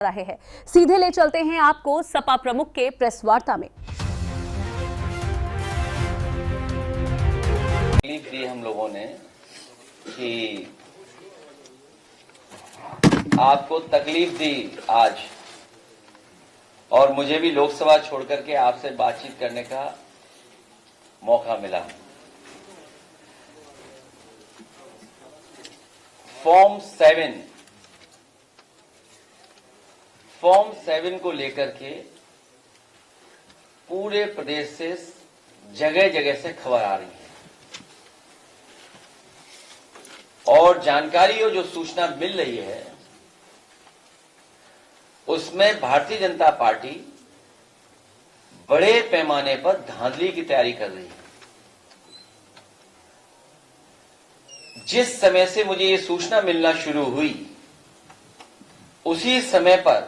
रहे हैं। सीधे ले चलते हैं आपको सपा प्रमुख के प्रेस वार्ता में। तकलीफ दी हम लोगों ने कि आपको तकलीफ दी आज, और मुझे भी लोकसभा छोड़कर के आपसे बातचीत करने का मौका मिला। फॉर्म 7 को लेकर के पूरे प्रदेश से जगह जगह से खबर आ रही है, और जानकारी और जो सूचना मिल रही है उसमें भारतीय जनता पार्टी बड़े पैमाने पर धांधली की तैयारी कर रही है। जिस समय से मुझे ये सूचना मिलना शुरू हुई, उसी समय पर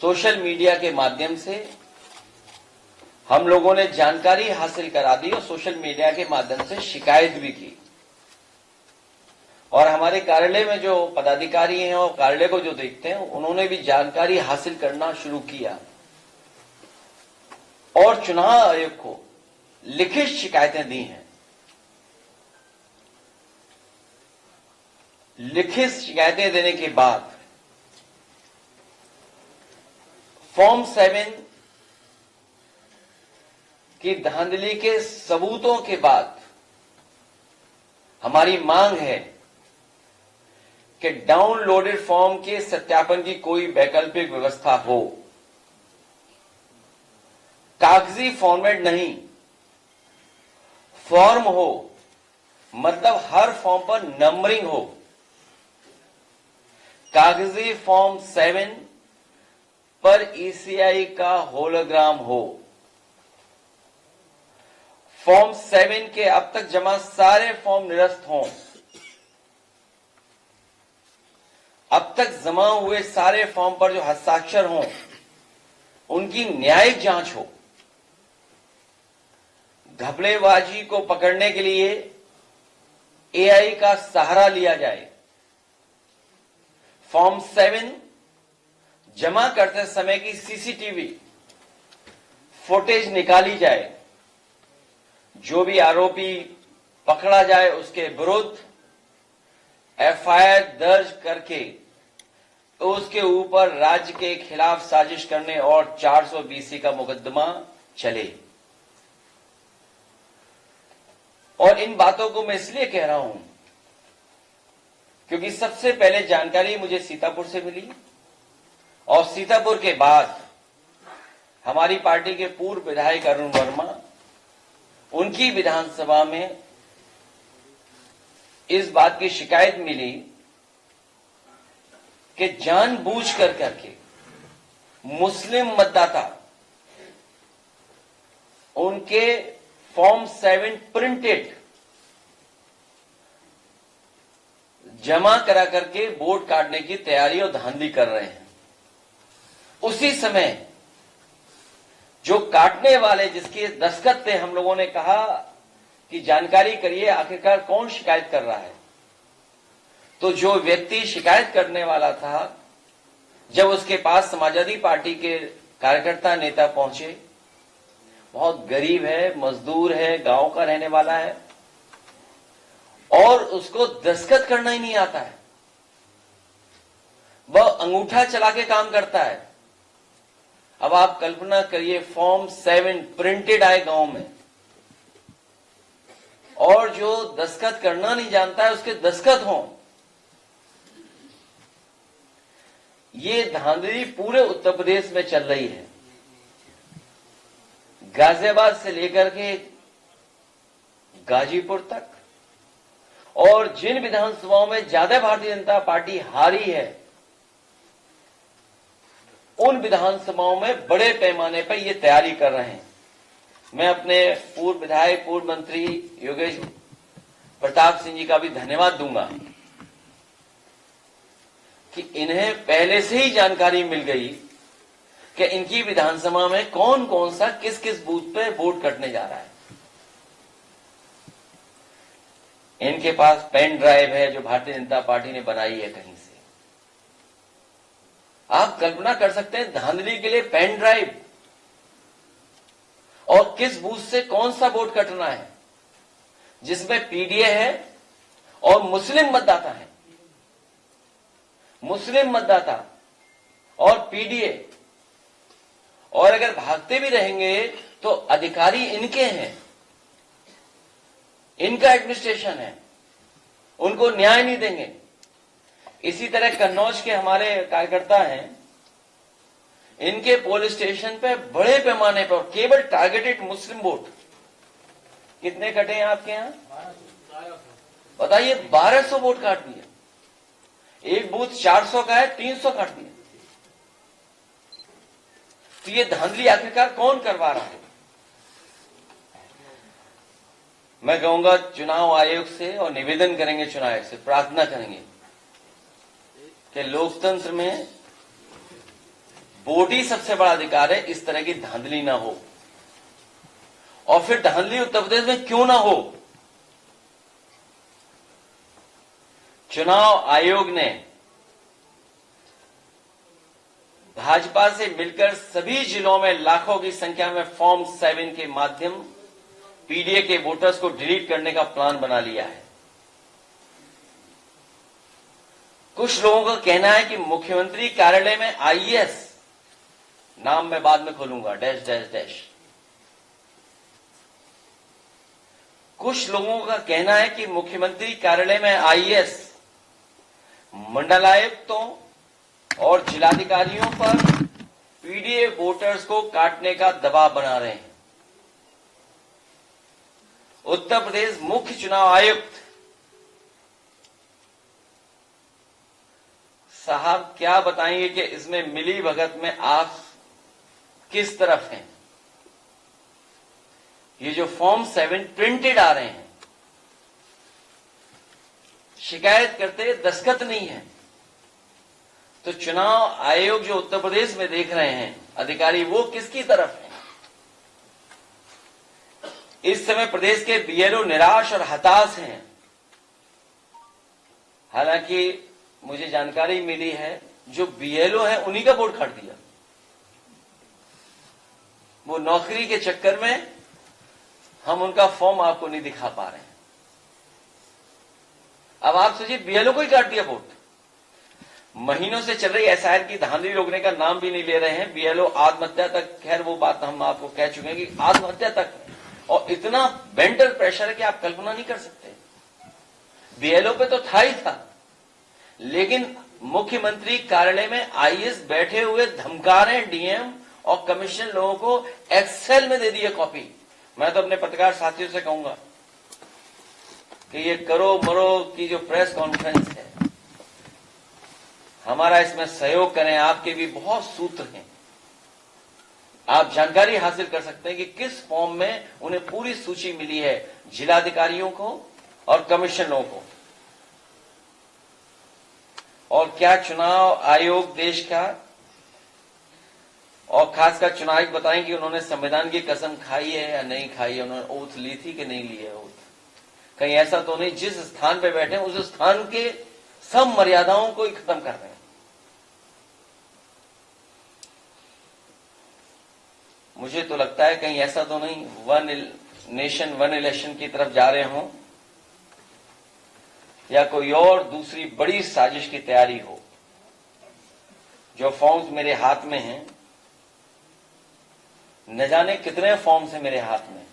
सोशल मीडिया के माध्यम से हम लोगों ने जानकारी हासिल करा दी और सोशल मीडिया के माध्यम से शिकायत भी की। और हमारे कार्यालय में जो पदाधिकारी हैं और कार्यालय को जो देखते हैं, उन्होंने भी जानकारी हासिल करना शुरू किया और चुनाव आयोग को लिखित शिकायतें दी हैं। लिखित शिकायतें देने के बाद फॉर्म 7 की धांधली के सबूतों के बाद हमारी मांग है कि डाउनलोडेड फॉर्म के सत्यापन की कोई वैकल्पिक व्यवस्था हो। कागजी फॉर्मेट नहीं, फॉर्म हो, मतलब हर फॉर्म पर नंबरिंग हो। कागजी फॉर्म 7 पर ईसीआई का होलोग्राम हो। फॉर्म 7 के अब तक जमा सारे फॉर्म निरस्त हों। अब तक जमा हुए सारे फॉर्म पर जो हस्ताक्षर हों, उनकी न्यायिक जांच हो। घपलेबाजी को पकड़ने के लिए एआई का सहारा लिया जाए। फॉर्म 7 जमा करते समय की सीसीटीवी फुटेज निकाली जाए। जो भी आरोपी पकड़ा जाए उसके विरुद्ध एफआईआर दर्ज करके उसके ऊपर राज्य के खिलाफ साजिश करने और 420 का मुकदमा चले। और इन बातों को मैं इसलिए कह रहा हूं क्योंकि सबसे पहले जानकारी मुझे सीतापुर से मिली, और सीतापुर के बाद हमारी पार्टी के पूर्व विधायक अरुण वर्मा, उनकी विधानसभा में इस बात की शिकायत मिली कि जानबूझ कर करके मुस्लिम मतदाता उनके फॉर्म 7 प्रिंटेड जमा करा करके वोट काटने की तैयारी और धांधली कर रहे हैं। उसी समय जो काटने वाले जिसके दस्तखत थे, हम लोगों ने कहा कि जानकारी करिए आखिरकार कौन शिकायत कर रहा है। तो जो व्यक्ति शिकायत करने वाला था, जब उसके पास समाजवादी पार्टी के कार्यकर्ता नेता पहुंचे, बहुत गरीब है, मजदूर है, गांव का रहने वाला है, और उसको दस्तखत करना ही नहीं आता है, वह अंगूठा चला के काम करता है। अब आप कल्पना करिए, फॉर्म 7 प्रिंटेड आए गांव में, और जो दस्तखत करना नहीं जानता है उसके दस्तखत हों। ये धांधली पूरे उत्तर प्रदेश में चल रही है, गाजियाबाद से लेकर के गाजीपुर तक, और जिन विधानसभाओं में ज्यादा भारतीय जनता पार्टी हारी है, उन विधानसभाओं में बड़े पैमाने पर ये तैयारी कर रहे हैं। मैं अपने पूर्व विधायक, पूर्व मंत्री योगेश प्रताप सिंह जी का भी धन्यवाद दूंगा कि इन्हें पहले से ही जानकारी मिल गई कि इनकी विधानसभा में कौन कौन सा किस किस बूथ पे वोट कटने जा रहा है। इनके पास पेन ड्राइव है जो भारतीय जनता पार्टी ने बनाई है कहीं से। आप कल्पना कर सकते हैं धांधली के लिए पेन ड्राइव और किस बूथ से कौन सा वोट कटना है, जिसमें पीडीए है और मुस्लिम मतदाता है। मुस्लिम मतदाता और पीडीए, और अगर भागते भी रहेंगे तो अधिकारी इनके हैं, इनका एडमिनिस्ट्रेशन है, उनको न्याय नहीं देंगे। इसी तरह कन्नौज के हमारे कार्यकर्ता हैं, इनके पुलिस स्टेशन पे बड़े पैमाने पर केवल टारगेटेड मुस्लिम वोट कितने कटे हैं आपके यहां बताइए? 1200 वोट काट दिए। एक बूथ 400 का है, 300 काट दिए। तो ये धांधली आखिरकार कौन करवा रहा है? मैं कहूंगा चुनाव आयोग से, और निवेदन करेंगे चुनाव आयोग से, प्रार्थना करेंगे कि लोकतंत्र में वोट ही सबसे बड़ा अधिकार है, इस तरह की धांधली ना हो। और फिर धांधली उत्तर प्रदेश में क्यों ना हो? चुनाव आयोग ने भाजपा से मिलकर सभी जिलों में लाखों की संख्या में फॉर्म 7 के माध्यम पीडीए के वोटर्स को डिलीट करने का प्लान बना लिया है। कुछ लोगों का कहना है कि मुख्यमंत्री कार्यालय में आईएएस, नाम मैं बाद में खोलूंगा, डैश डैश डैश। कुछ लोगों का कहना है कि मुख्यमंत्री कार्यालय में आईएएस मंडलायुक्तों और जिलाधिकारियों पर पीडीए वोटर्स को काटने का दबाव बना रहे हैं। उत्तर प्रदेश मुख्य चुनाव आयुक्त साहब क्या बताएंगे कि इसमें मिली भगत में आप किस तरफ हैं? ये जो फॉर्म 7 प्रिंटेड आ रहे हैं, शिकायत करते दस्तखत नहीं है। तो चुनाव आयोग जो उत्तर प्रदेश में देख रहे हैं अधिकारी, वो किसकी तरफ है? इस समय प्रदेश के बीएलओ निराश और हताश हैं। हालांकि मुझे जानकारी मिली है जो बीएलओ है उन्हीं का वोट काट दिया। वो नौकरी के चक्कर में हम उनका फॉर्म आपको नहीं दिखा पा रहे हैं। अब आप सोचिए, बीएलओ को ही काट दिया वोट। महीनों से चल रही एसआईआर की धांधली रोकने का नाम भी नहीं ले रहे हैं। बीएलओ आत्महत्या तक, खैर वो बात हम आपको कह चुके हैं कि आत्महत्या तक, और इतना मेंटल प्रेशर है कि आप कल्पना नहीं कर सकते। बीएलओ पे तो था ही था, लेकिन मुख्यमंत्री कार्यालय में आईएएस बैठे हुए धमका रहे हैं डीएम और कमिश्नर लोगों को, एक्सेल में दे दी है कॉपी। मैं तो अपने पत्रकार साथियों से कहूंगा कि ये करो मरो की जो प्रेस कॉन्फ्रेंस है, हमारा इसमें सहयोग करें। आपके भी बहुत सूत्र हैं, आप जानकारी हासिल कर सकते हैं कि किस फॉर्म में उन्हें पूरी सूची मिली है जिलाधिकारियों को और कमिश्नरों को। और क्या चुनाव आयोग देश का, और खासकर चुनाव आयोग बताएं कि उन्होंने संविधान की कसम खाई है या नहीं खाई है, उन्होंने ओथ ली थी कि नहीं ली है ओथ? कहीं ऐसा तो नहीं जिस स्थान पे बैठे हैं उस स्थान के सब मर्यादाओं को ही खत्म कर रहे हैं। मुझे तो लगता है कहीं ऐसा तो नहीं वन नेशन वन इलेक्शन की तरफ जा रहे हों, या कोई और दूसरी बड़ी साजिश की तैयारी हो। जो फॉर्म्स मेरे हाथ में हैं, न जाने कितने फॉर्म्स हैं मेरे हाथ में,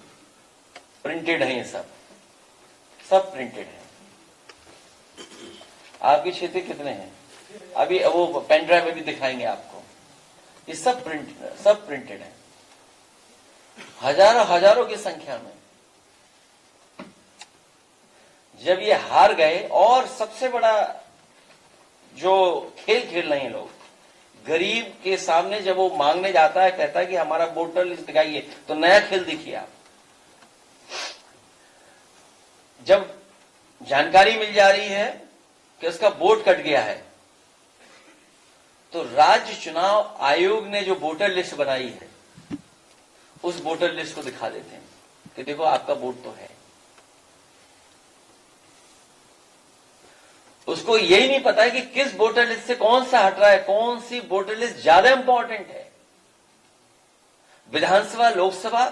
प्रिंटेड हैं, ये सब प्रिंटेड है। आपके क्षेत्र कितने हैं? अभी वो पेन ड्राइव में भी दिखाएंगे आपको। ये सब प्रिंटेड है, हजारों की संख्या में। जब ये हार गए, और सबसे बड़ा जो खेल खेल रहे हैं लोग, गरीब के सामने जब वो मांगने जाता है, कहता है कि हमारा वोटर लिस्ट दिखाइए, तो नया खेल देखिए आप। जब जानकारी मिल जा रही है कि उसका वोट कट गया है, तो राज्य चुनाव आयोग ने जो वोटर लिस्ट बनाई है, उस वोटर लिस्ट को दिखा देते हैं कि देखो आपका वोट तो है। उसको यही नहीं पता है कि किस वोटर लिस्ट से कौन सा हट रहा है, कौन सी वोटर लिस्ट ज्यादा इंपॉर्टेंट है। विधानसभा, लोकसभा,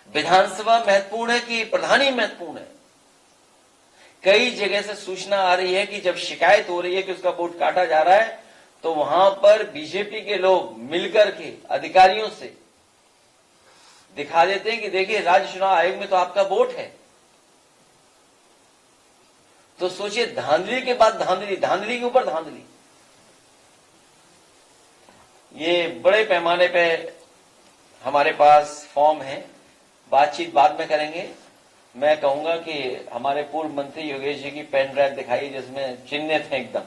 विधानसभा महत्वपूर्ण है कि प्रधान ही महत्वपूर्ण है। कई जगह से सूचना आ रही है कि जब शिकायत हो रही है कि उसका वोट काटा जा रहा है तो वहां पर बीजेपी के लोग मिलकर के अधिकारियों से दिखा देते हैं कि देखिए राज्य चुनाव आयोग में तो आपका वोट है। तो सोचिए, धांधली के बाद धांधली, धांधली के ऊपर धांधली। ये बड़े पैमाने पे हमारे पास फॉर्म है, बातचीत बाद में करेंगे। मैं कहूंगा कि हमारे पूर्व मंत्री योगेश जी की पेन ड्राइव दिखाई जिसमें चिन्हित है एकदम।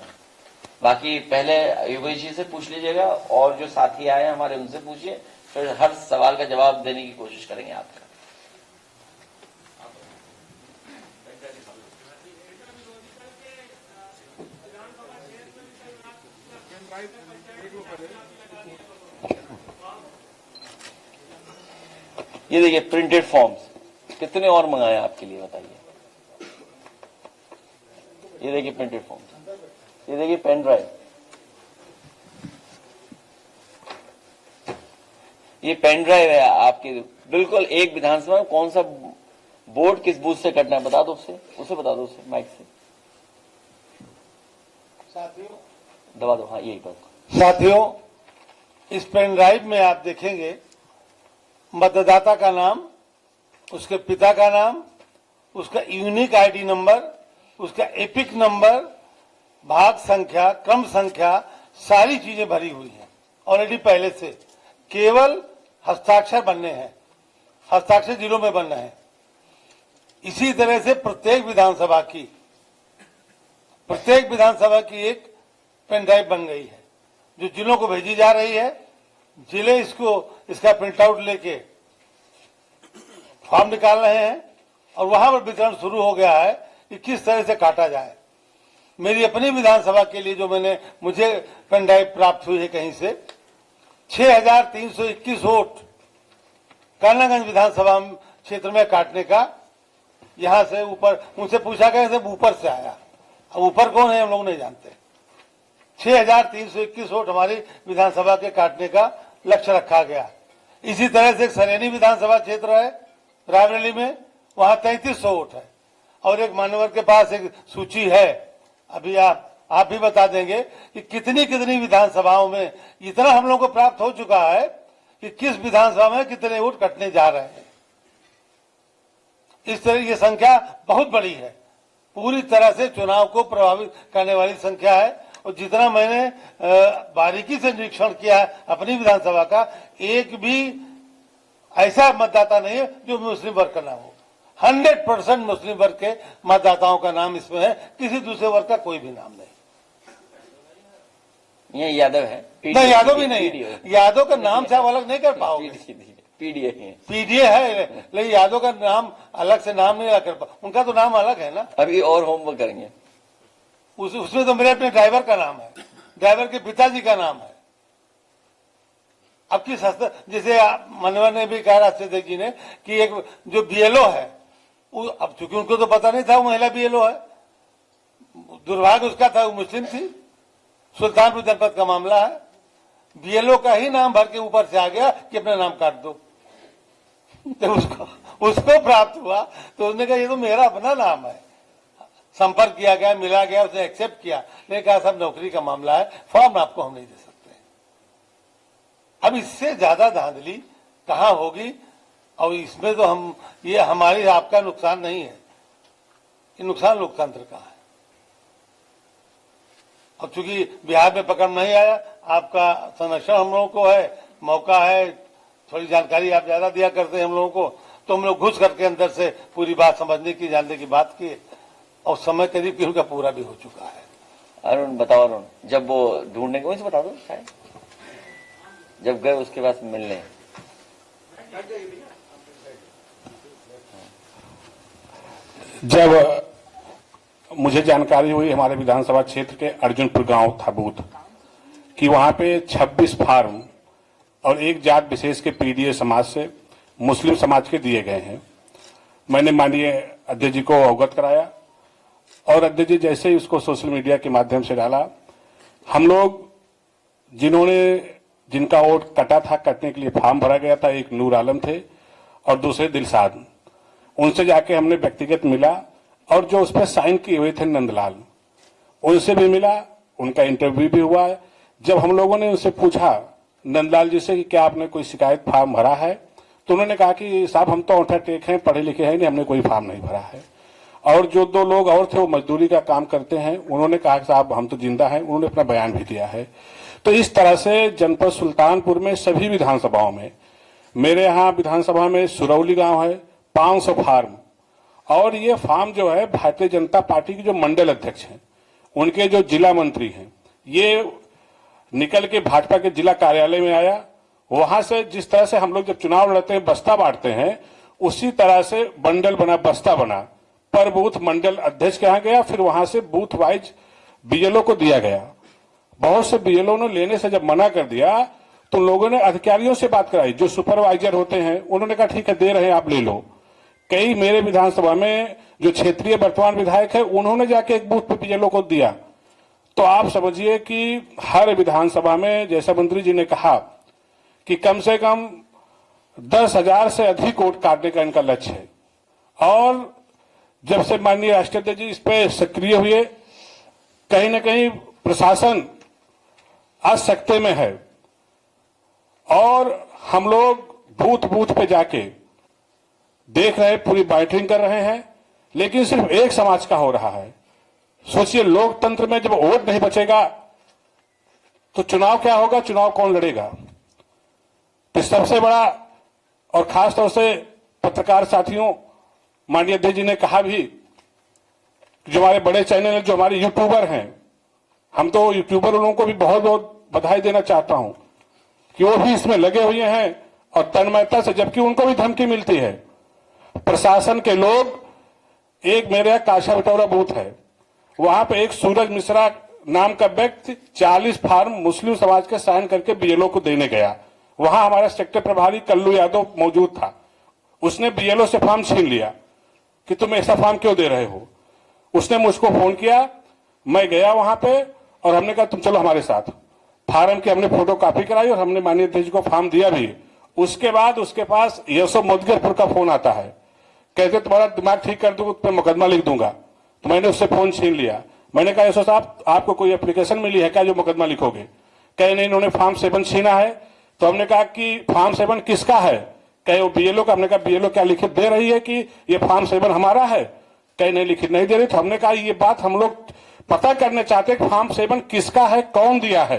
बाकी पहले योगेश जी से पूछ लीजिएगा और जो साथी आए हैं हमारे उनसे पूछिए, फिर हर सवाल का जवाब देने की कोशिश करेंगे आपका। ये देखिए प्रिंटेड फॉर्म्स कितने और मंगाए आपके लिए बताइए। ये देखिए प्रिंटेड फॉर्म्स, ये देखिए पेन ड्राइव, ये पेन ड्राइव है आपके। बिल्कुल एक विधानसभा में कौन सा वोट किस बूथ से कटना है बता दो उसे बता दो उसे माइक से। साथियों, दबा दो, हाँ यही बात। साथियों, इस पेन ड्राइव में आप देखेंगे मतदाता का नाम, उसके पिता का नाम, उसका यूनिक आईडी नंबर, उसका एपिक नंबर, भाग संख्या, क्रम संख्या, सारी चीजें भरी हुई हैं ऑलरेडी पहले से। केवल हस्ताक्षर बनने हैं, हस्ताक्षर जिलों में बनना है। इसी तरह से प्रत्येक विधानसभा की एक पेन ड्राइव बन गई है जो जिलों को भेजी जा रही है। जिले इसका प्रिंट आउट लेके फॉर्म निकाल रहे हैं और वहां पर वितरण शुरू हो गया है कि किस तरह से काटा जाए। मेरी अपनी विधानसभा के लिए जो मुझे पेन ड्राइव प्राप्त हुई है कहीं से, 6321 वोट कर्नागंज विधानसभा क्षेत्र में काटने का। यहां से ऊपर उनसे पूछा गया सब ऊपर से आया, अब ऊपर कौन है हम लोग नहीं जानते। 6321 वोट हमारी विधानसभा के काटने का लक्ष्य रखा गया। इसी तरह से एक सरेनी विधानसभा क्षेत्र है रायबरेली में, वहां 3300 वोट है। और एक मान्यवर के पास एक सूची है, अभी आप भी बता देंगे कि कितनी विधानसभाओं में इतना हम लोग को प्राप्त हो चुका है कि किस विधानसभा में कितने वोट कटने जा रहे हैं। इस तरह ये संख्या बहुत बड़ी है, पूरी तरह से चुनाव को प्रभावित करने वाली संख्या है। और जितना मैंने बारीकी से निरीक्षण किया है अपनी विधानसभा का, एक भी ऐसा मतदाता नहीं है जो मुस्लिम वर्ग का ना हो। 100% मुस्लिम वर्ग के मतदाताओं का नाम इसमें है, किसी दूसरे वर्ग का कोई भी नाम नहीं। ये यादव है, नहीं यादव भी नहीं है। यादव का नाम से आप अलग नहीं कर पाओगे। पीडीए है, लेकिन यादव का नाम अलग से नाम नहीं कर पाओ, उनका तो नाम अलग है ना। अभी और होमवर्क करेंगे। उसमें तो मेरे अपने ड्राइवर का नाम है, ड्राइवर के पिताजी का नाम है। अब किस जैसे मनोहर ने भी कहा राष्ट्रपति जी ने कि एक जो बीएलओ है, अब चूंकि उनको तो पता नहीं था वो महिला बीएलओ है, दुर्भाग्य उसका था, वो मुस्लिम थी। सुल्तानपुर जनपद का मामला है, बीएलओ का ही नाम भर के ऊपर से आ गया कि अपना नाम काट दो। तो उसको प्राप्त हुआ तो उसने कहा ये तो मेरा अपना नाम है। संपर्क किया गया, मिला गया, उसने एक्सेप्ट किया, लेकिन कहा सब नौकरी का मामला है, फॉर्म आपको हम नहीं दे सकते। अब इससे ज्यादा धांधली कहां होगी। और इसमें तो ये हमारी आपका नुकसान नहीं है, ये नुकसान लोकतंत्र का है। अब चूंकि बिहार में पकड़ नहीं आया, आपका संरक्षण हम लोगों को है, मौका है, थोड़ी जानकारी आप ज्यादा दिया करते हैं हम लोगों को, तो हम लोग घुस करके अंदर से पूरी बात समझने की, जानने की बात की, और समय करीब उनका पूरा भी हो चुका है। अरुण बताओ, अरुण जब वो ढूंढने को बता दो, शायद जब गए उसके पास मिलने, जब मुझे जानकारी हुई हमारे विधानसभा क्षेत्र के अर्जुनपुर गांव था बूथ कि वहां पे 26 फार्म और एक जात विशेष के पीडीए समाज से मुस्लिम समाज के दिए गए हैं। मैंने माननीय अध्यक्ष जी को अवगत कराया और अध्यक्ष जी जैसे ही उसको सोशल मीडिया के माध्यम से डाला, हम लोग जिनका वोट कटा था, कटने के लिए फॉर्म भरा गया था, एक नूर आलम थे और दूसरे दिलशाद, उनसे जाके हमने व्यक्तिगत मिला और जो उस पर साइन किए हुए थे नंदलाल, उनसे भी मिला, उनका इंटरव्यू भी हुआ। जब हम लोगों ने उनसे पूछा नंदलाल जी से कि क्या आपने कोई शिकायत फॉर्म भरा है, तो उन्होंने कहा कि साहब हम तो औंठा टेक हैं, पढ़े लिखे हैं नहीं, हमने कोई फॉर्म नहीं भरा है। और जो 2 लोग और थे वो मजदूरी का काम करते हैं, उन्होंने कहा कि साहब हम तो जिंदा हैं, उन्होंने अपना बयान भी दिया है। तो इस तरह से जनपद सुल्तानपुर में सभी विधानसभाओं में, मेरे यहाँ विधानसभा में सुरौली गांव है, 500 फार्म, और ये फार्म जो है भारतीय जनता पार्टी के जो मंडल अध्यक्ष हैं, उनके जो जिला मंत्री हैं, ये निकल के भाजपा के जिला कार्यालय में आया। वहां से जिस तरह से हम लोग जब चुनाव लड़ते हैं बस्ता बांटते हैं, उसी तरह से बंडल बना, बस्ता बना, पर बूथ मंडल अध्यक्ष के यहाँ गया, फिर वहां से बूथ वाइज बीएलओ को दिया गया। बहुत से बीएलओ ने लेने से जब मना कर दिया तो लोगों ने अधिकारियों से बात कराई, जो सुपरवाइजर होते हैं, उन्होंने कहा ठीक है दे रहे हैं आप ले लो। कई मेरे विधानसभा में जो क्षेत्रीय वर्तमान विधायक है, उन्होंने जाके एक बूथ पे बीएलओ को दिया। तो आप समझिए कि हर विधानसभा में, जैसा मंत्री जी ने कहा कि कम से कम 10,000 से अधिक वोट काटने का इनका लक्ष्य है। और जब से माननीय राष्ट्रीय अध्यक्ष जी इस पे सक्रिय हुए, कहीं ना कहीं प्रशासन असक्ते में है और हम लोग बूथ बूथ पे जाके देख रहे, पूरी मॉनिटरिंग कर रहे हैं, लेकिन सिर्फ एक समाज का हो रहा है। सोचिए, लोकतंत्र में जब वोट नहीं बचेगा तो चुनाव क्या होगा, चुनाव कौन लड़ेगा। तो सबसे बड़ा, और खासतौर से पत्रकार साथियों, माननीय अध्यक्ष जी ने कहा भी, जो हमारे बड़े चैनल हैं, जो हमारे यूट्यूबर हैं, हम तो यूट्यूबर लोगों को भी बहुत बहुत बधाई देना चाहता हूं कि वो भी इसमें लगे हुए हैं और तन्मयता से, जबकि उनको भी धमकी मिलती है। प्रशासन के लोग, एक मेरे यहाँ काशा बटौरा बूथ है, वहां पे एक सूरज मिश्रा नाम का व्यक्ति 40 फार्म मुस्लिम समाज के साइन करके बीएलओ को देने गया। वहां हमारा सेक्टर प्रभारी कल्लू यादव मौजूद था, उसने बीएलओ से फॉर्म छीन लिया कि तुम ऐसा फॉर्म क्यों दे रहे हो। उसने मुझको फोन किया, मैं गया वहां पे और हमने कहा तुम चलो हमारे साथ। फार्म की हमने फोटो कॉपी कराई और हमने माननीय अध्यक्ष को फॉर्म दिया भी। उसके बाद उसके पास यशो मुदगरपुर का फोन आता है, कहते तुम्हारा दिमाग ठीक कर दूंगा, तुम्हें मुकदमा लिख दूंगा। तो मैंने उससे फोन छीन लिया। मैंने कहा यशो साहब, आपको कोई एप्लीकेशन मिली है क्या जो मुकदमा लिखोगे? कहे नहीं, इन्होंने फॉर्म 7 छीना है। तो हमने कहा कि फॉर्म 7 किसका है? कहे वो बीएलओ का। हमने कहा बीएलओ क्या लिखित दे रही है कि ये फॉर्म 7 हमारा है? कहे नहीं, लिखित नहीं दे रही। तो हमने कहा ये बात हम लोग पता करने चाहते हैं कि फॉर्म 7 किसका है, कौन दिया है।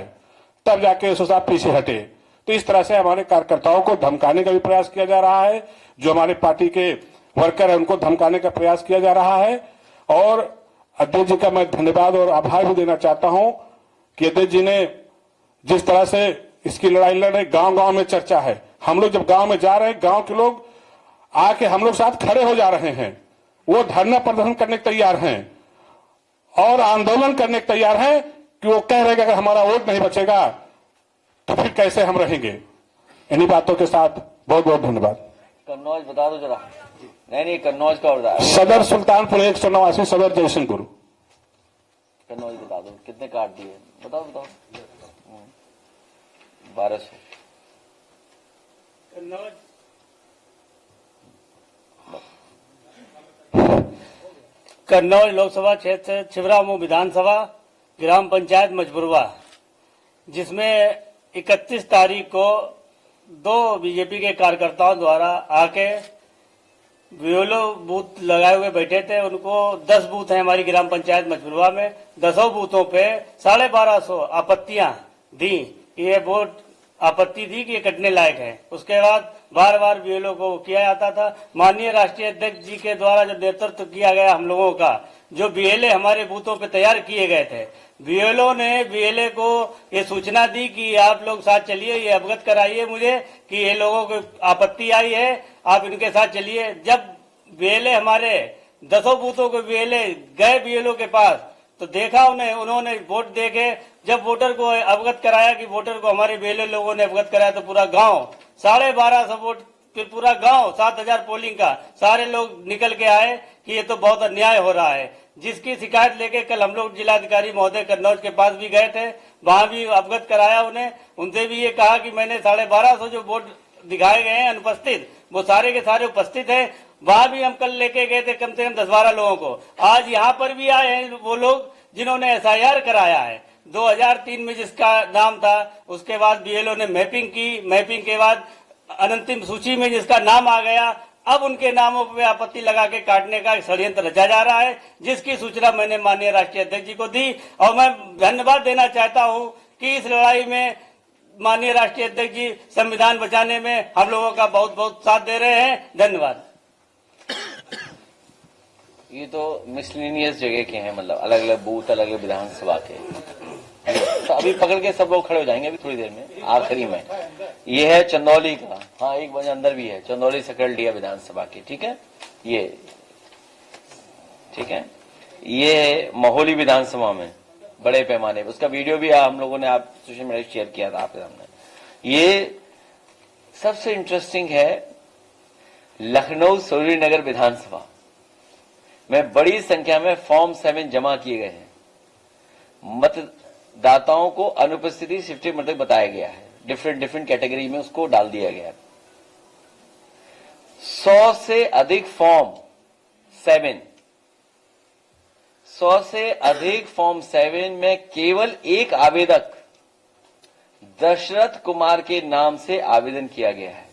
तब जाके यशो साहब पीछे हटे। तो इस तरह से हमारे कार्यकर्ताओं को धमकाने का भी प्रयास किया जा रहा है, जो हमारे पार्टी के वर्कर है उनको धमकाने का प्रयास किया जा रहा है। और अध्यक्ष जी का मैं धन्यवाद और आभार भी देना चाहता हूं कि अध्यक्ष जी ने जिस तरह से इसकी लड़ाई लड़ रहे, गांव गांव में चर्चा है। हम लोग जब गांव में जा रहे हैं, गांव के लोग आके हम लोग साथ खड़े हो जा रहे हैं, वो धरना प्रदर्शन करने के तैयार हैं और आंदोलन करने के तैयार हैं कि वो कह रहे हैं कि अगर हमारा वोट नहीं बचेगा तो फिर कैसे हम रहेंगे। इन्हीं बातों के साथ बहुत बहुत धन्यवाद। कन्नौज बता दो जरा। नहीं, कन्नौज का और सदर सुल्तानपुर 189, सदर जयसिंहपुर। कन्नौज बता दो कितने काट दिए, बताओ 1200। कन्नौज लोकसभा क्षेत्र छिबरामऊ विधानसभा ग्राम पंचायत मजबुरवा, जिसमें 31 तारीख को 2 बीजेपी के कार्यकर्ताओं द्वारा आके बीएलओ बूथ लगाए हुए बैठे थे। उनको 10 बूथ हैं हमारी ग्राम पंचायत मजबुरवा में। 10 बूथों पे 1250 आपत्तियां दी। ये वोट आपत्ति दी कि ये कटने लायक है। उसके बाद बार बार बीएलओ को किया जाता था। माननीय राष्ट्रीय अध्यक्ष जी के द्वारा जो नेतृत्व किया गया हम लोगों का, जो बीएलए हमारे बूथों पे तैयार किए गए थे, बीएलओ ने बीएलए को ये सूचना दी कि आप लोग साथ चलिए, ये अवगत कराइए मुझे कि ये लोगों को आपत्ति आई है, आप इनके साथ चलिए। जब बीएलए हमारे 10 बूथों के बीएलए गए बीएलओ के पास, तो देखा उन्होंने वोट देके जब वोटर को अवगत कराया कि वोटर को हमारे बीएलए लोगों ने अवगत कराया, तो पूरा गांव 1250 वोट, फिर पूरा गांव 7000 पोलिंग का, सारे लोग निकल के आए कि ये तो बहुत अन्याय हो रहा है। जिसकी शिकायत लेके कल हम लोग जिलाधिकारी महोदय कन्नौज के पास भी गए थे, वहां भी अवगत कराया उन्हें। उनसे भी ये कहा कि मैंने 1250 जो बोर्ड दिखाए गए हैं अनुपस्थित, वो सारे के सारे उपस्थित हैं। वहां भी हम कल लेके गए थे कम से कम 10-12 लोगों को। आज यहाँ पर भी आए हैं वो लोग जिन्होंने SIR कराया है 2003 में, जिसका नाम था। उसके बाद BLO ने मैपिंग की, मैपिंग के बाद अंतिम सूची में जिसका नाम आ गया, अब उनके नामों पर आपत्ति लगा के काटने का षड्यंत्र रचा जा रहा है, जिसकी सूचना मैंने माननीय राष्ट्रीय अध्यक्ष जी को दी। और मैं धन्यवाद देना चाहता हूं कि इस लड़ाई में माननीय राष्ट्रीय अध्यक्ष जी संविधान बचाने में हम लोगों का बहुत बहुत साथ दे रहे हैं। धन्यवाद। ये तो मिसलिनियस जगह के हैं, मतलब अलग अलग बूथ, अलग अलग विधानसभा के। तो अभी पकड़ के सब लोग खड़े हो जाएंगे अभी थोड़ी देर में, आखिरी में। ये है चंदौली का, हाँ एक बजे अंदर भी है, चंदौली सकरडिया विधानसभा की, ठीक है। ये ठीक है, ये महोली विधानसभा में बड़े पैमाने पर, उसका वीडियो भी हम लोगों ने आप सोशल मीडिया शेयर किया था आपके सामने। ये सबसे इंटरेस्टिंग है, लखनऊ सूर्यनगर विधानसभा में बड़ी संख्या में फॉर्म 7 जमा किए गए हैं। मतदाताओं को अनुपस्थिति शिफ्टिंग मतलब बताया गया है, डिफरेंट कैटेगरी में उसको डाल दिया गया है। 100 से अधिक फॉर्म 7, 100 से अधिक फॉर्म 7 में केवल एक आवेदक दशरथ कुमार के नाम से आवेदन किया गया है।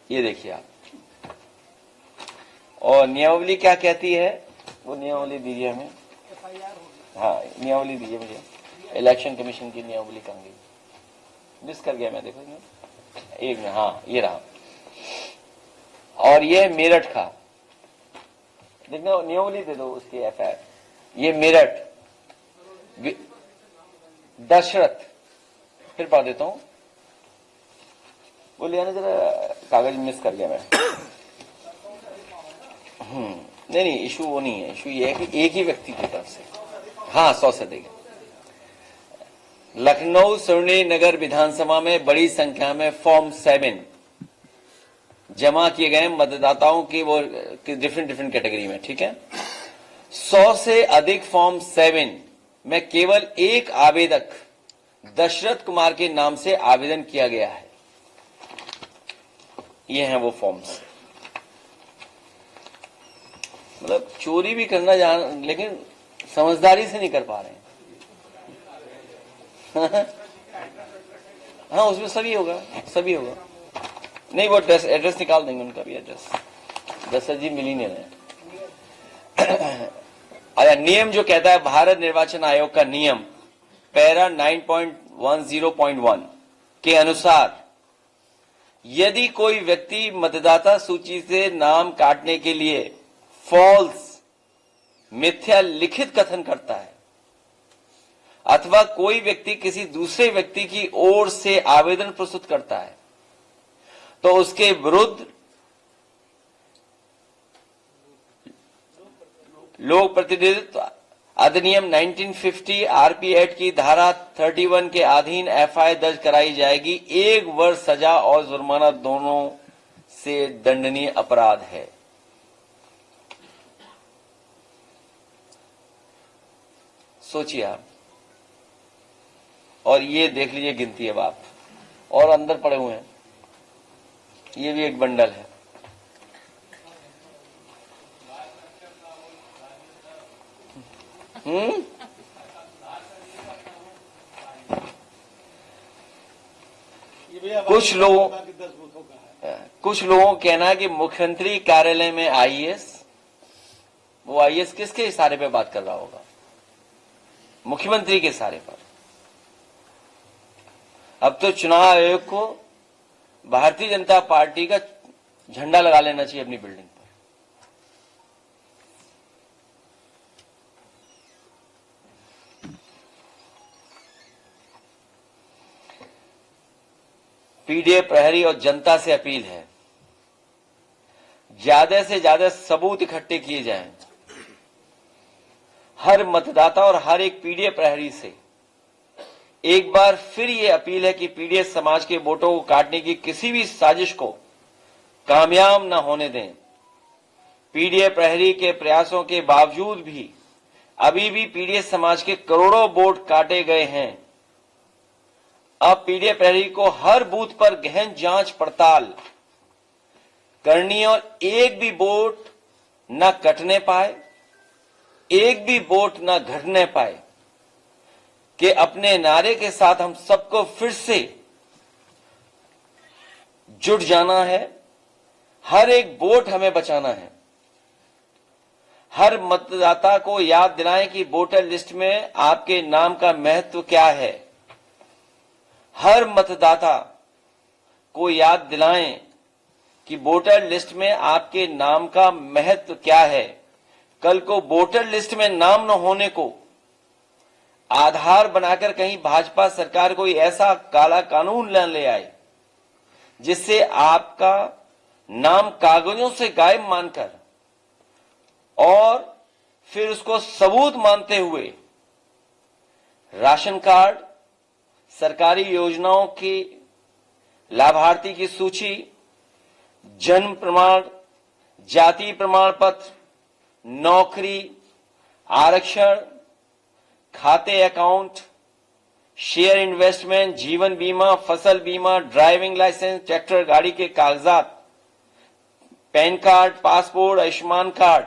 ये देखिए आप, और नियमावली क्या कहती है, वो नियमावली दीजिए हमें। हाँ नियमावली दीजिए मुझे, इलेक्शन कमीशन की नियमावली कहूंगी, मिस कर गया मैं, देखो एक में, हाँ ये रहा। और ये मेरठ का, देखना नियमावली दे दो उसकी FIR। ये मेरठ दशरथ, फिर पढ़ देता हूं, वो ले आना जरा, कागज मिस कर गया मैं। नहीं इशू वो नहीं है, इशू ये है कि एक ही व्यक्ति की तरफ से, हाँ 100 से अधिक। लखनऊ सूर्यनगर विधानसभा में बड़ी संख्या में फॉर्म 7 जमा किए गए मतदाताओं की, वो डिफरेंट कैटेगरी में, ठीक है। 100 से अधिक फॉर्म 7 में केवल एक आवेदक दशरथ कुमार के नाम से आवेदन किया गया है। ये हैं वो फॉर्म्स, मतलब चोरी भी करना जान, लेकिन समझदारी से नहीं कर पा रहे हैं। हाँ उसमें सभी होगा, सभी होगा। नहीं वो एड्रेस निकाल देंगे, उनका भी एड्रेस दशरथ जी मिल ही नहीं रहे। अच्छा, नियम जो कहता है भारत निर्वाचन आयोग का नियम पैरा 9.10.1 के अनुसार, यदि कोई व्यक्ति मतदाता सूची से नाम काटने के लिए फॉल्स मिथ्या लिखित कथन करता है अथवा कोई व्यक्ति किसी दूसरे व्यक्ति की ओर से आवेदन प्रस्तुत करता है, तो उसके विरुद्ध लोक प्रतिनिधित्व अधिनियम 1950 RP एक्ट की धारा 31 के अधीन FIR दर्ज कराई जाएगी। 1 वर्ष सजा और जुर्माना दोनों से दंडनीय अपराध है। सोचिए आप, और ये देख लीजिए गिनती अब आप, और अंदर पड़े हुए हैं, ये भी एक बंडल है। कुछ लोगों का कहना है कि मुख्यमंत्री कार्यालय में IAS, वो IAS किसके इशारे पे बात कर रहा होगा? मुख्यमंत्री के इशारे पर। अब तो चुनाव आयोग को भारतीय जनता पार्टी का झंडा लगा लेना चाहिए अपनी बिल्डिंग पर। पीडीए प्रहरी और जनता से अपील है, ज्यादा से ज्यादा सबूत इकट्ठे किए जाएं। हर मतदाता और हर एक पीडीए प्रहरी से एक बार फिर ये अपील है कि पीडीए समाज के वोटों को काटने की किसी भी साजिश को कामयाब न होने दें। पीडीए प्रहरी के प्रयासों के बावजूद भी अभी भी पीडीए समाज के करोड़ों वोट काटे गए हैं। अब पीडीए प्रहरी को हर बूथ पर गहन जांच पड़ताल करनी और एक भी वोट न कटने पाए, एक भी वोट न घटने पाए कि अपने नारे के साथ हम सबको फिर से जुट जाना है। हर एक वोट हमें बचाना है। हर मतदाता को याद दिलाएं कि वोटर लिस्ट में आपके नाम का महत्व क्या है। हर मतदाता को याद दिलाएं कि वोटर लिस्ट में आपके नाम का महत्व क्या है। कल को वोटर लिस्ट में नाम न होने को आधार बनाकर कहीं भाजपा सरकार कोई ऐसा काला कानून न ले आए जिससे आपका नाम कागजों से गायब मानकर और फिर उसको सबूत मानते हुए राशन कार्ड, सरकारी योजनाओं की लाभार्थी की सूची, जन्म प्रमाण, जाति प्रमाण पत्र, नौकरी, आरक्षण, खाते अकाउंट, शेयर इन्वेस्टमेंट, जीवन बीमा, फसल बीमा, ड्राइविंग लाइसेंस, ट्रैक्टर गाड़ी के कागजात, pan card, passport, Ayushman card,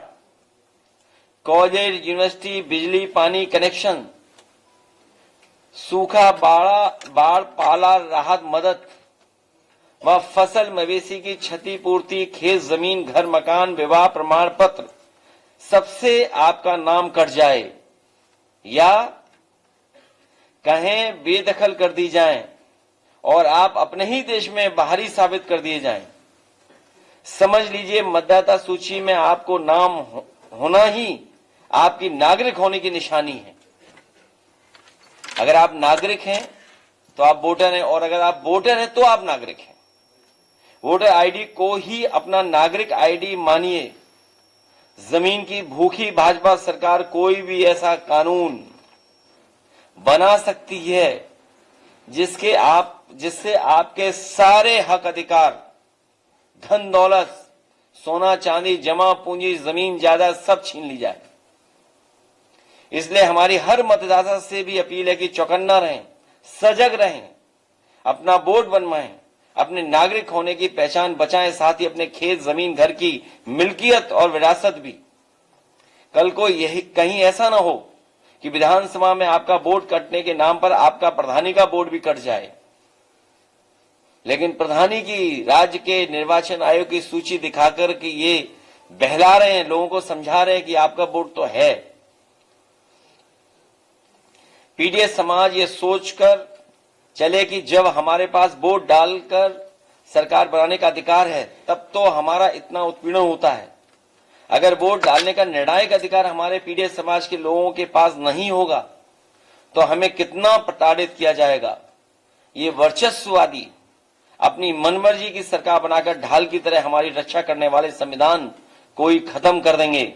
college, university, बिजली पानी कनेक्शन, सूखा, बाढ़ पाला राहत मदद व फसल मवेशी की क्षतिपूर्ति, खेत जमीन, घर मकान, विवाह प्रमाण पत्र, सबसे आपका नाम कट जाए या कहें बेदखल कर दी जाएं और आप अपने ही देश में बाहरी साबित कर दिए जाएं। समझ लीजिए मतदाता सूची में आपको नाम होना ही आपकी नागरिक होने की निशानी है। अगर आप नागरिक हैं तो आप वोटर हैं और अगर आप वोटर हैं तो आप नागरिक हैं। वोटर आईडी को ही अपना नागरिक आईडी मानिए। जमीन की भूखी भाजपा सरकार कोई भी ऐसा कानून बना सकती है जिससे आपके सारे हक अधिकार, धन दौलत, सोना चांदी, जमा पूंजी, जमीन जायदाद सब छीन ली जाए। इसलिए हमारी हर मतदाता से भी अपील है कि चौकन्ना रहें, सजग रहें, अपना वोट बनवाएं, अपने नागरिक होने की पहचान बचाएं, साथ ही अपने खेत, जमीन, घर की मिल्कियत और विरासत भी। कल को यही कहीं ऐसा ना हो कि विधानसभा में आपका वोट कटने के नाम पर आपका प्रधानी का वोट भी कट जाए। लेकिन प्रधानी की राज्य के निर्वाचन आयोग की सूची दिखाकर कि ये बहला रहे हैं, लोगों को समझा रहे हैं कि आपका वोट तो है। पीडीए समाज ये सोचकर चले कि जब हमारे पास वोट डालकर सरकार बनाने का अधिकार है तब तो हमारा इतना उत्पीड़न होता है। अगर वोट डालने का निर्णायक अधिकार हमारे पीडीए समाज के लोगों के पास नहीं होगा तो हमें कितना प्रताड़ित किया जाएगा। ये वर्चस्ववादी अपनी मनमर्जी की सरकार बनाकर ढाल की तरह हमारी रक्षा करने वाले संविधान को ही खत्म कर देंगे।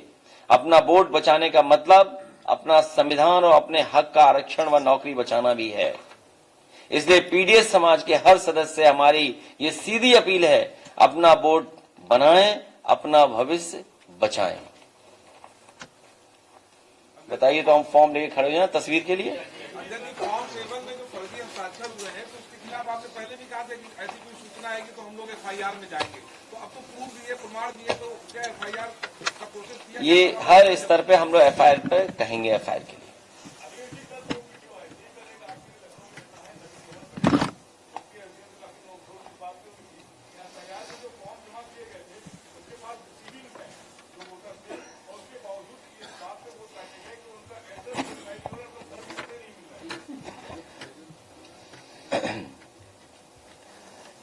अपना वोट बचाने का मतलब अपना संविधान और अपने हक का आरक्षण व नौकरी बचाना भी है। इसलिए पीडीए समाज के हर सदस्य से हमारी ये सीधी अपील है, अपना वोट बनाएं, अपना भविष्य बचाएं। बताइए तो हम फॉर्म लेके खड़े हैं तस्वीर के लिए। फॉर्म टेबल में जो फर्जी हस्ताक्षर हुए हैं तो उसके खिलाफ आपने पहले भी कहा था कि ऐसी कोई सूचना आएगी तो हम लोग एफआईआर में जाएंगे। तो अब तो प्रूफ दिए, प्रमाण दिए, तो क्या एफआईआर का प्रोसेस किया? ये हर स्तर पे हम लोग एफआईआर पे कहेंगे, एफआईआर के लिए।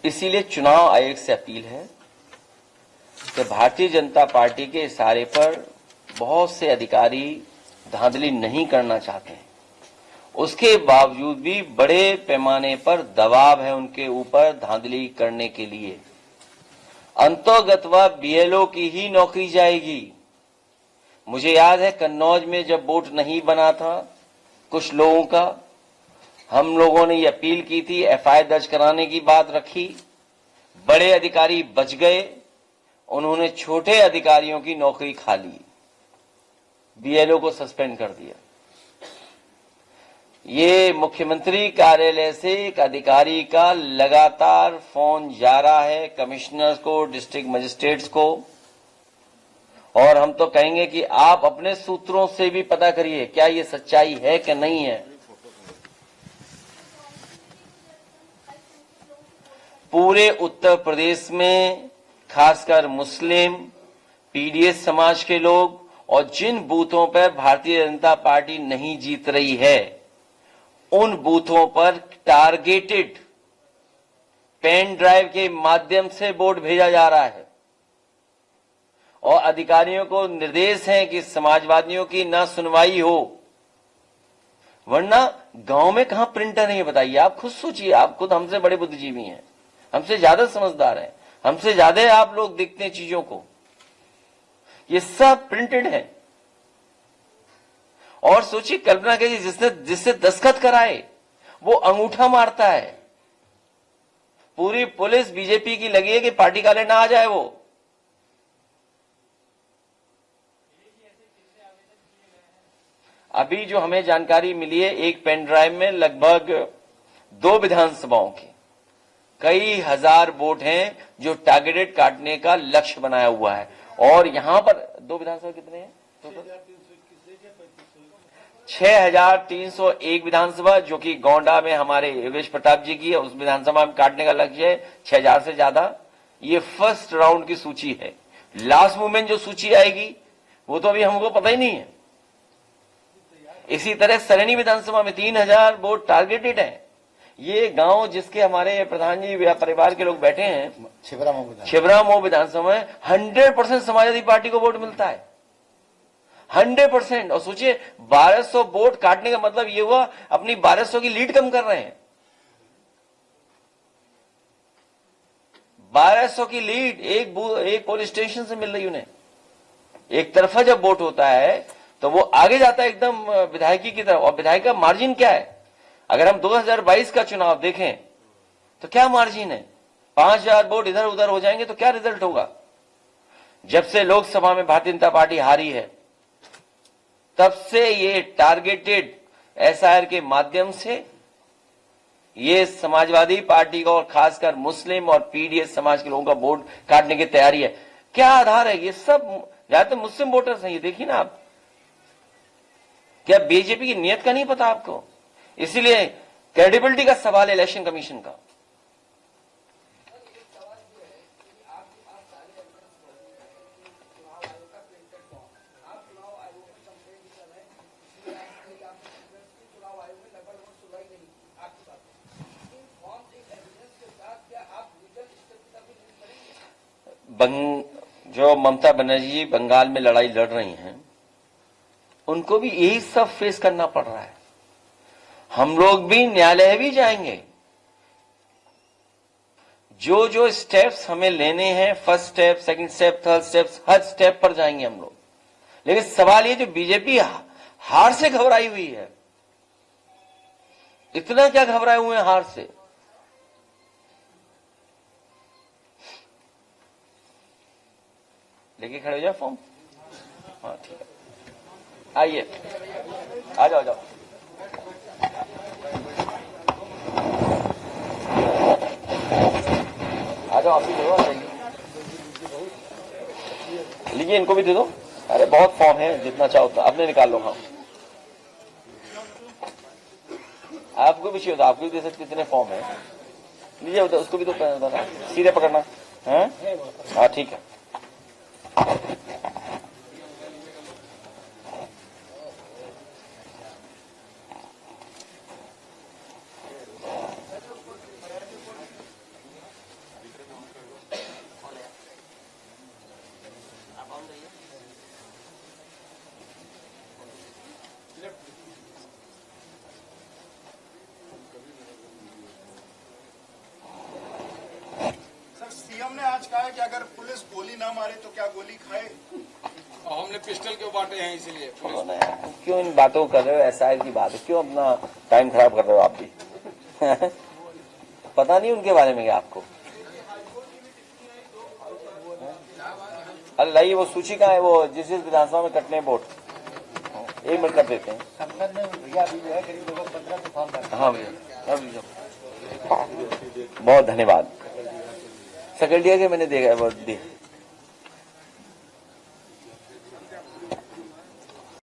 इसीलिए चुनाव आयोग से अपील है कि भारतीय जनता पार्टी के इशारे पर बहुत से अधिकारी धांधली नहीं करना चाहते हैं, उसके बावजूद भी बड़े पैमाने पर दबाव है उनके ऊपर धांधली करने के लिए। अंतोगत्वा बीएलओ की ही नौकरी जाएगी। मुझे याद है कन्नौज में जब वोट नहीं बना था कुछ लोगों का, हम लोगों ने ये अपील की थी, एफआईआर दर्ज कराने की बात रखी, बड़े अधिकारी बच गए उन्होंने छोटे अधिकारियों की नौकरी खा ली, बीएलओ को सस्पेंड कर दिया। ये मुख्यमंत्री कार्यालय से एक अधिकारी का लगातार फोन जा रहा है कमिश्नर्स को, डिस्ट्रिक्ट मजिस्ट्रेट्स को, और हम तो कहेंगे कि आप अपने सूत्रों से भी पता करिए क्या ये सच्चाई है कि नहीं है। पूरे उत्तर प्रदेश में खासकर मुस्लिम, पीडीएस समाज के लोग और जिन बूथों पर भारतीय जनता पार्टी नहीं जीत रही है, उन बूथों पर टारगेटेड पेन ड्राइव के माध्यम से वोट भेजा जा रहा है और अधिकारियों को निर्देश है कि समाजवादियों की ना सुनवाई हो, वरना गांव में कहां प्रिंटर है ये बताइए। आप खुद सोचिए, आप खुद हमसे बड़े बुद्धिजीवी हैं, हमसे ज्यादा समझदार हैं, हमसे ज्यादा आप लोग देखते हैं चीजों को। ये सब प्रिंटेड है। और सोचिए, कल्पना कीजिए जिससे दस्तखत कराए वो अंगूठा मारता है। पूरी पुलिस बीजेपी की लगी है कि पार्टी कार्यालय ना आ जाए वो। अभी जो हमें जानकारी मिली है, एक पेन ड्राइव में लगभग 2 विधानसभाओं के कई हजार वोट हैं जो टारगेटेड काटने का लक्ष्य बनाया हुआ है। और यहां पर 2 विधानसभा कितने हैं? 6301 विधानसभा, जो कि गोंडा में हमारे योगेश प्रताप जी की है, उस विधानसभा में काटने का लक्ष्य है 6000 से ज्यादा। ये फर्स्ट राउंड की सूची है। लास्ट मोमेंट जो सूची आएगी वो तो अभी हमको पता ही नहीं है। इसी तरह सरणी विधानसभा में 3000 वोट टारगेटेड है। ये गांव जिसके हमारे प्रधान जी परिवार के लोग बैठे हैं, छिबरामऊ विधानसभा में 100% समाजवादी पार्टी को वोट मिलता है, 100%। और सोचिए 1200 वोट काटने का मतलब ये हुआ अपनी 1200 की लीड कम कर रहे हैं। 1200 की लीड एक पुलिस स्टेशन से मिल रही उन्हें। एक तरफा जब वोट होता है तो वो आगे जाता है एकदम विधायकी की तरफ। और विधायक का मार्जिन क्या है? अगर हम 2022 का चुनाव देखें तो क्या मार्जिन है? 5000 वोट इधर उधर हो जाएंगे तो क्या रिजल्ट होगा? जब से लोकसभा में भारतीय जनता पार्टी हारी है, तब से ये टारगेटेड एसआईआर के माध्यम से ये समाजवादी पार्टी का और खासकर मुस्लिम और पीडीएस समाज के लोगों का वोट काटने की तैयारी है। क्या आधार है? ये सब ज्यादातर मुस्लिम वोटर्स हैं। ये देखिए ना आप, क्या बीजेपी की नीयत का नहीं पता आपको? इसीलिए क्रेडिबिलिटी का सवाल है इलेक्शन कमीशन का। जो ममता बनर्जी जी बंगाल में लड़ाई लड़ रही हैं, उनको भी यही सब फेस करना पड़ रहा है। हम लोग भी न्यायालय भी जाएंगे। जो जो स्टेप्स हमें लेने हैं, first step, second step, third step, हर स्टेप पर जाएंगे हम लोग। लेकिन सवाल ये, जो बीजेपी हार से घबराई हुई है, इतना क्या घबराए हुए हैं हार से? लेके खड़े हो जाओ फॉर्म। हाँ ठीक है, आइए, आ जाओ, आ जाओ। आ जाओ, आप भी दे दो, लीजिए, इनको भी दे दो। अरे बहुत फॉर्म है, जितना चाहो उतना अपने निकाल लो। हाँ, आपको भी चाहिए तो आपको भी दे सकते, कितने फॉर्म है, लीजिए। उसको भी तो सीधे पकड़ना है। हाँ ठीक है। सीएम ने आज कहा है कि अगर पुलिस गोली ना मारे तो क्या गोली खाए? और हमने पिस्टल क्यों बांटे हैं, इसीलिए क्यों इन बातों कर रहे हो? एसआईआर की बात है, क्यों अपना टाइम खराब कर रहे हो आप भी? पता नहीं उनके बारे में क्या आपको? अरे लाइए वो सूची कहाँ है, वो जिस विधानसभा में कटने हैं वोट, 1 मिनट कर देते हैं। हाँ भैया, बहुत धन्यवाद। सेक्रेटरी के मैंने देखा,